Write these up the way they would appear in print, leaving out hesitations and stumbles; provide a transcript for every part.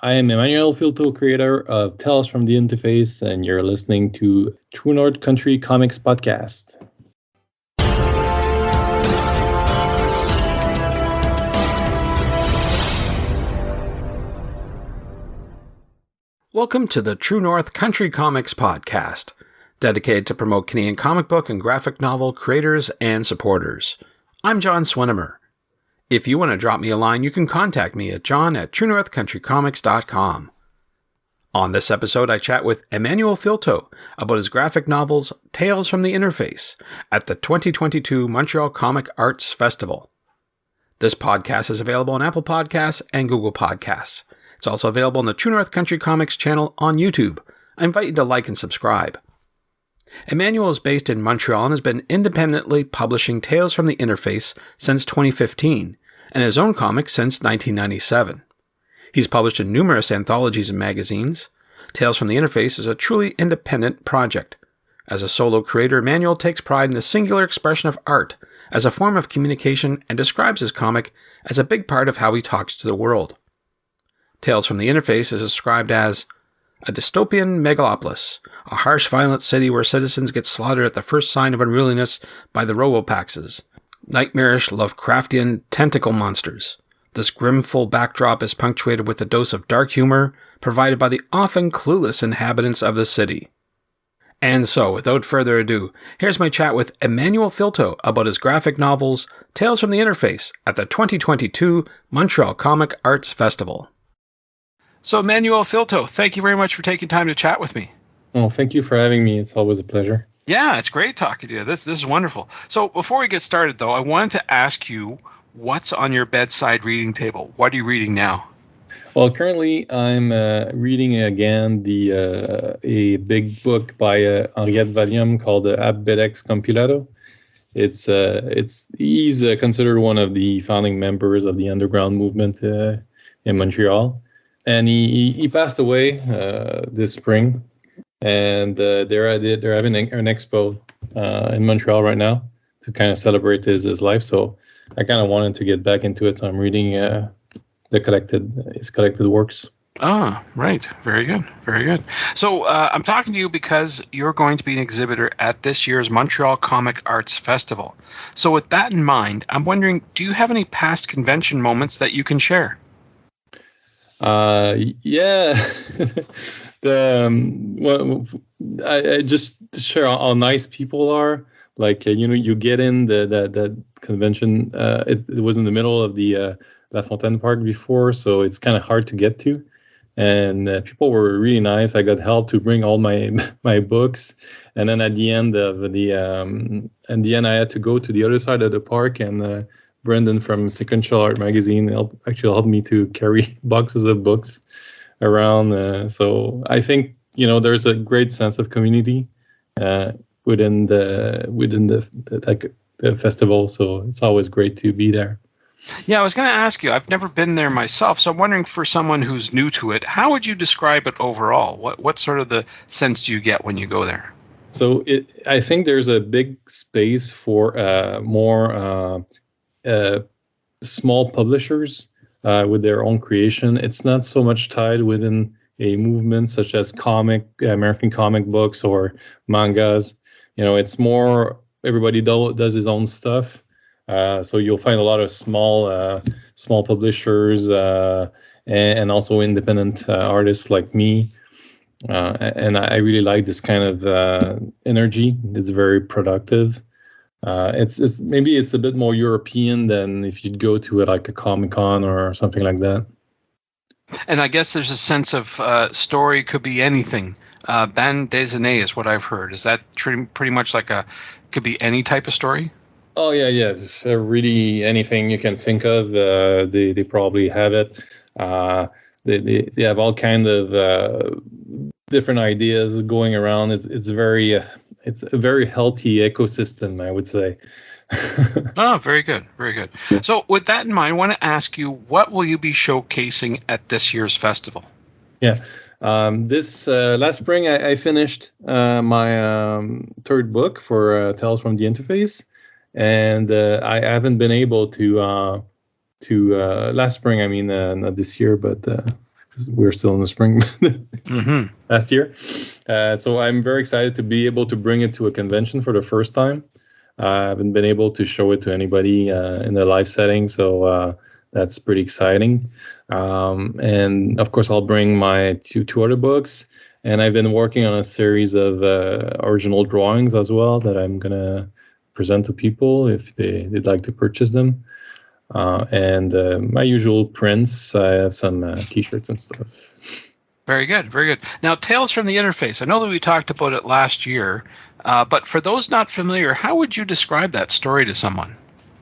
I am Emmanuel Filteau, creator of Tales from the Interface, and you're listening to True North Country Comics Podcast. Welcome to the True North Country Comics Podcast, dedicated to promote Canadian comic book and graphic novel creators and supporters. I'm John Swinimer. If you want to drop me a line, you can contact me at john@truenorthcountrycomics.com. On this episode, I chat with Emmanuel Filteau about his graphic novels Tales from the Interface at the 2022 Montreal Comic Arts Festival. This podcast is available on Apple Podcasts and Google Podcasts. It's also available on the True North Country Comics channel on YouTube. I invite you to like and subscribe. Emmanuel is based in Montreal and has been independently publishing Tales from the Interface since 2015 and his own comics since 1997. He's published in numerous anthologies and magazines. Tales from the Interface is a truly independent project. As a solo creator, Emmanuel takes pride in the singular expression of art as a form of communication and describes his comic as a big part of how he talks to the world. Tales from the Interface is described as a dystopian megalopolis, a harsh, violent city where citizens get slaughtered at the first sign of unruliness by the Robopaxes, nightmarish Lovecraftian tentacle monsters. This grimful backdrop is punctuated with a dose of dark humor provided by the often clueless inhabitants of the city. And so, without further ado, here's my chat with Emmanuel Filteau about his graphic novels Tales from the Interface at the 2022 Montreal Comic Arts Festival. So, Emmanuel Filteau, thank you very much for taking time to chat with me. Well, thank you for having me. It's always a pleasure. Yeah, it's great talking to you. This is wonderful. So, before we get started, though, I wanted to ask you, what's on your bedside reading table? What are you reading now? Well, currently I'm reading again a big book by Henriette Valium called Abbedex Compilado. He's considered one of the founding members of the underground movement in Montreal. And he passed away this spring, and they're having an expo in Montreal right now to kind of celebrate his life. So I kind of wanted to get back into it. So I'm reading his collected works. Ah, right. Very good. Very good. So I'm talking to you because you're going to be an exhibitor at this year's Montreal Comic Arts Festival. So with that in mind, I'm wondering, do you have any past convention moments that you can share? Yeah. I just share how nice people are. Like, you get in that convention. It was in the middle of the La Fontaine Park before, so it's kind of hard to get to. And people were really nice. I got help to bring all my books. And then at the end I had to go to the other side of the park, and Brendan from Sequential Art Magazine helped me to carry boxes of books around. So I think there's a great sense of community within the festival. So it's always great to be there. Yeah, I was going to ask you. I've never been there myself, so I'm wondering, for someone who's new to it, how would you describe it overall? What sort of the sense do you get when you go there? So I think there's a big space for more small publishers with their own creation. It's not so much tied within a movement such as American comic books or mangas. It's more everybody does his own stuff. So you'll find a lot of small publishers and also independent artists like me. And I really like this kind of energy. It's very productive. It's maybe it's a bit more European than if you'd go to like a Comic-Con or something like that. And I guess there's a sense of story could be anything. Bande dessinée is what I've heard. Is that pretty much like could be any type of story? Oh yeah. Really anything you can think of, they probably have it. They have all kind of different ideas going around. It's a very healthy ecosystem, I would say. Oh, very good, very good. So with that in mind, I want to ask you, what will you be showcasing at this year's festival? Yeah. This last spring, I finished my third book for Tales from the Interface, and I haven't been able to last spring. I mean, not this year, but we're still in the spring Mm-hmm. last year. So I'm very excited to be able to bring it to a convention for the first time. I haven't been able to show it to anybody in the live setting, so that's pretty exciting. And of course, I'll bring my two other books, and I've been working on a series of original drawings as well that I'm gonna present to people if they'd like to purchase them. And my usual prints. I have some T-shirts and stuff. Very good, very good. Now, Tales from the Interface. I know that we talked about it last year, but for those not familiar, how would you describe that story to someone?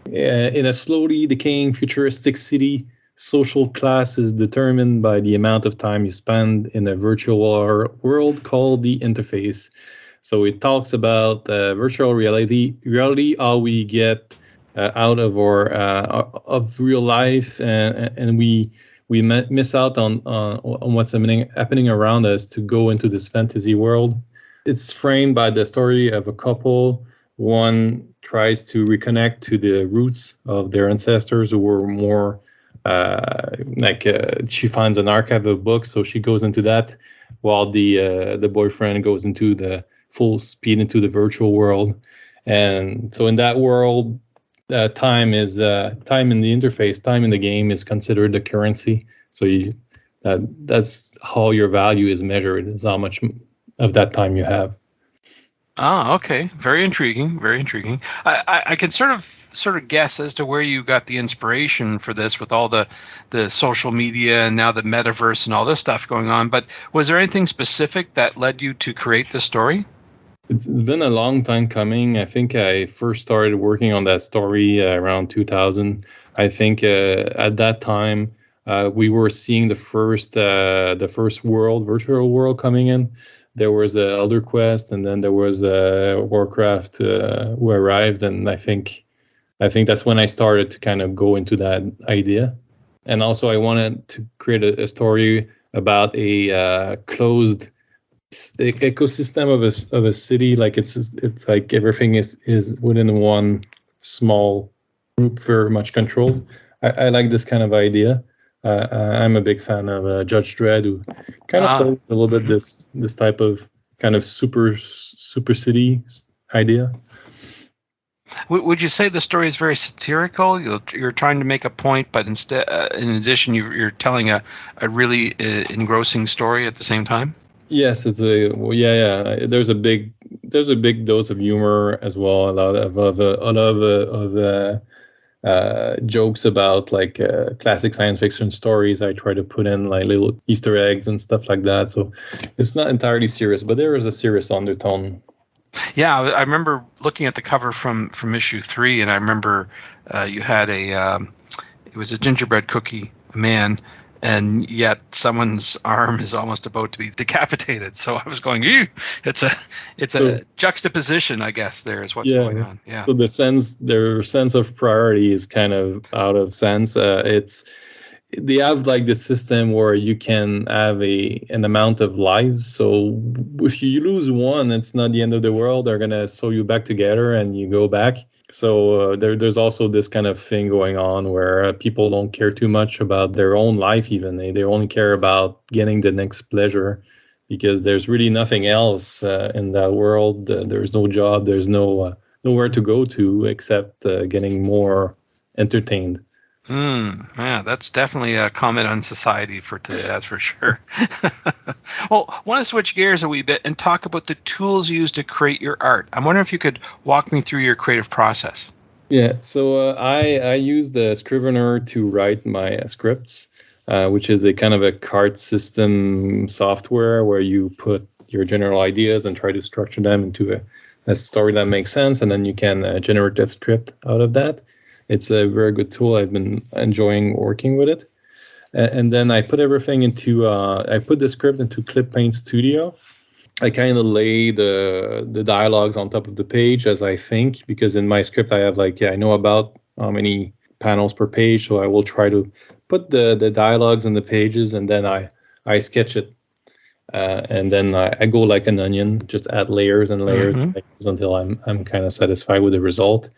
In a slowly decaying futuristic city, social class is determined by the amount of time you spend in a virtual world called the interface. So it talks about virtual reality, how we get out of our of real life, and we miss out on what's happening around us to go into this fantasy world. It's framed by the story of a couple. One tries to reconnect to the roots of their ancestors who were more she finds an archive of books, so she goes into that, while the boyfriend goes into the full speed into the virtual world. And so in that world, time in the interface, time in the game is considered the currency. So that's how your value is measured, is how much of that time you have. Ah, okay. Very intriguing. Very intriguing. I can sort of guess as to where you got the inspiration for this with all the social media and now the metaverse and all this stuff going on. But was there anything specific that led you to create the story? It's been a long time coming. I think I first started working on that story around 2000. I think at that time we were seeing the first virtual world coming in. There was Elder Quest, and then there was Warcraft who arrived, and I think that's when I started to kind of go into that idea. And also, I wanted to create a story about a closed ecosystem of a city. Like it's like everything is within one small group, very much controlled. I like this kind of idea. I'm a big fan of Judge Dredd, who kind of follows a little bit this type of kind of super city idea. Would you say the story is very satirical? You're trying to make a point, but instead, in addition, you're telling a really engrossing story at the same time. Yes, it's yeah. There's a big dose of humor as well. A lot of jokes about like classic science fiction stories. I try to put in like little Easter eggs and stuff like that. So it's not entirely serious, but there is a serious undertone. Yeah, I remember looking at the cover from issue 3, and I remember you had it was a gingerbread cookie man, and yet someone's arm is almost about to be decapitated. So I was going, ew, it's a juxtaposition, I guess. There is what's going on. Yeah. So their sense of priority is kind of out of sense. They have like the system where you can have an amount of lives. So if you lose one, it's not the end of the world. They're gonna sew you back together and you go back. So there's also this kind of thing going on where people don't care too much about their own life. Even they only care about getting the next pleasure, because there's really nothing else in that world. There's no job. There's nowhere to go to except getting more entertained. Yeah, that's definitely a comment on society for today, that's for sure. Well, I want to switch gears a wee bit and talk about the tools you use to create your art. I'm wondering if you could walk me through your creative process. Yeah, so I use the Scrivener to write my scripts, which is a kind of a card system software where you put your general ideas and try to structure them into a story that makes sense, and then you can generate a script out of that. It's a very good tool. I've been enjoying working with it. And then I put everything I put the script into Clip Paint Studio. I kind of lay the dialogues on top of the page as I think, because in my script I have I know about how many panels per page, so I will try to put the dialogues in the pages, and then I sketch it. And then I go like an onion, just add layers and layers, until I'm kind of satisfied with the result.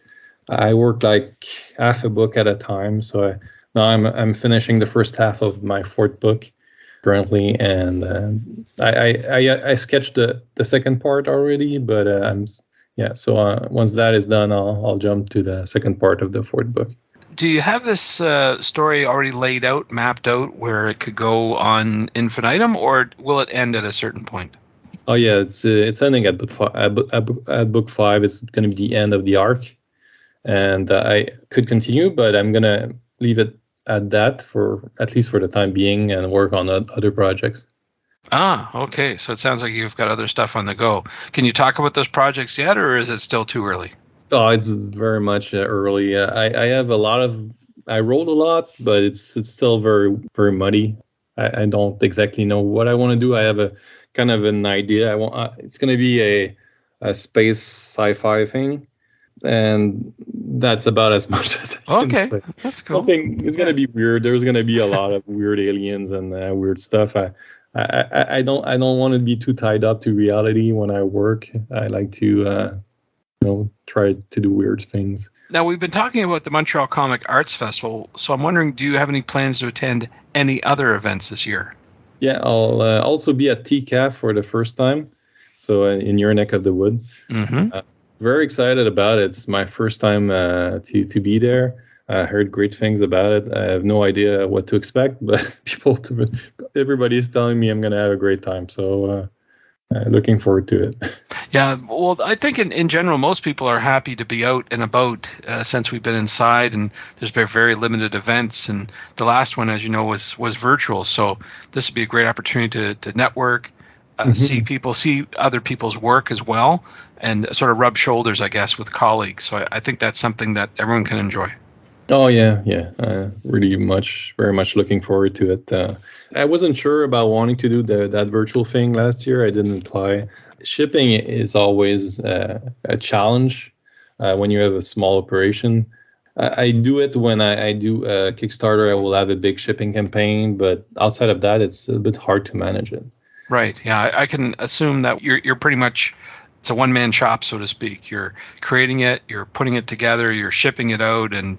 I work like half a book at a time, so now I'm finishing the first half of my 4th book. currently, and I sketched the second part already, but So once that is done, I'll jump to the second part of the fourth book. Do you have this story already laid out, mapped out, where it could go on infinitum, or will it end at a certain point? Oh yeah, it's ending at book 5. It's going to be the end of the arc, and I could continue, but I'm gonna leave it at that for at least for the time being, and work on other projects. Okay. So it sounds like you've got other stuff on the go. Can you talk about those projects yet, or is it still too early? Oh, it's very much early. I have I wrote a lot, but it's still very, very muddy. I don't exactly know what I want to do. I have a kind of an idea. It's going to be a space sci-fi thing, and that's about as much as I can say. That's cool. It's going to be weird. There's going to be a lot of weird aliens and weird stuff. I don't want to be too tied up to reality when I work. I like to try to do weird things. Now, we've been talking about the Montreal Comic Arts Festival, so I'm wondering, do you have any plans to attend any other events this year? Yeah, I'll also be at TCAF for the first time, so in your neck of the wood. Mm-hmm. Very excited about it. It's my first time to be there. I heard great things about it. I have no idea what to expect, but everybody's telling me I'm going to have a great time, so looking forward to it. Yeah, well, I think in general, most people are happy to be out and about since we've been inside, and there's been very limited events. And the last one, as you know, was virtual. So this would be a great opportunity to network, see people, see other people's work as well, and sort of rub shoulders, I guess, with colleagues. So I think that's something that everyone can enjoy. Oh, yeah. Very much looking forward to it. I wasn't sure about wanting to do that virtual thing last year. I didn't apply. Shipping is always a challenge when you have a small operation. I do it when I do a Kickstarter. I will have a big shipping campaign, but outside of that, it's a bit hard to manage it. Right. Yeah, I can assume that you're pretty much, it's a one-man shop, so to speak. You're creating it, you're putting it together, you're shipping it out, and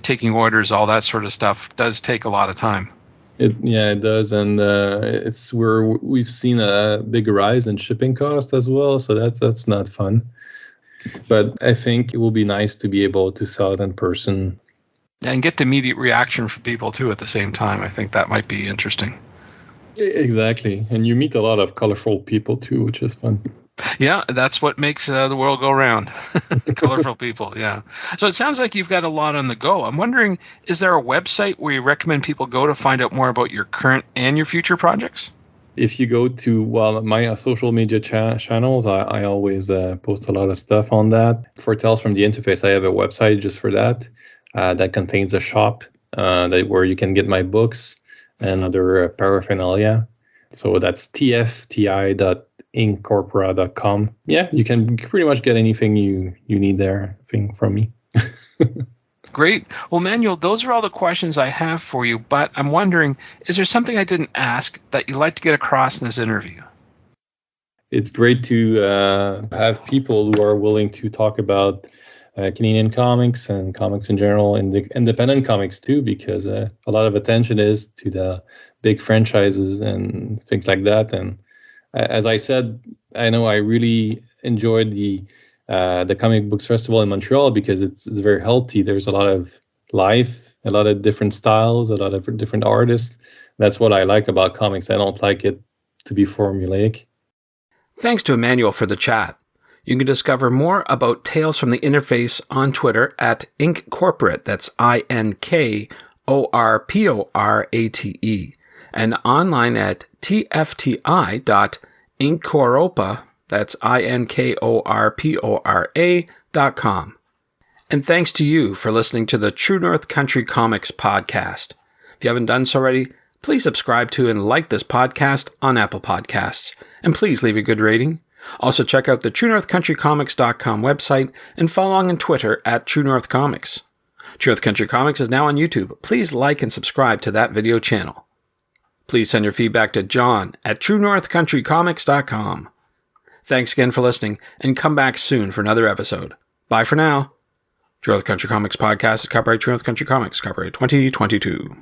taking orders. All that sort of stuff does take a lot of time. It does, and it's where we've seen a big rise in shipping costs as well. So that's not fun. But I think it will be nice to be able to sell it in person and get the immediate reaction from people too at the same time. I think that might be interesting. Exactly, and you meet a lot of colorful people too, which is fun. Yeah, that's what makes the world go round. Colorful people, yeah. So it sounds like you've got a lot on the go. I'm wondering, is there a website where you recommend people go to find out more about your current and your future projects? If you go to my social media channels, I always post a lot of stuff on that. For Tales from the Interface, I have a website just for that that contains a shop where you can get my books and other paraphernalia. So that's tfti.inkcorpora.com. Yeah, you can pretty much get anything you need there from me. Great. Well, Emmanuel, those are all the questions I have for you, but I'm wondering, is there something I didn't ask that you'd like to get across in this interview? It's great to have people who are willing to talk about Canadian comics and comics in general, and the independent comics too, because a lot of attention is to the big franchises and things like that. And as I said, I know I really enjoyed the comic books festival in Montreal because it's very healthy. There's a lot of life, a lot of different styles, a lot of different artists. That's what I like about comics. I don't like it to be formulaic. Thanks to Emmanuel for the chat. You can discover more about Tales from the Interface on Twitter at InkCorporate, that's INKORPORATE, and online at tfti.inkcoropora, that's INKORPORA.com. And thanks to you for listening to the True North Country Comics podcast. If you haven't done so already, please subscribe to and like this podcast on Apple Podcasts. And please leave a good rating. Also check out the TrueNorthCountryComics.com website and follow along on Twitter at True North Comics. True North Country Comics is now on YouTube. Please like and subscribe to that video channel. Please send your feedback to John at TrueNorthCountryComics.com. Thanks again for listening, and come back soon for another episode. Bye for now. True North Country Comics Podcast is copyright True North Country Comics, copyright 2022.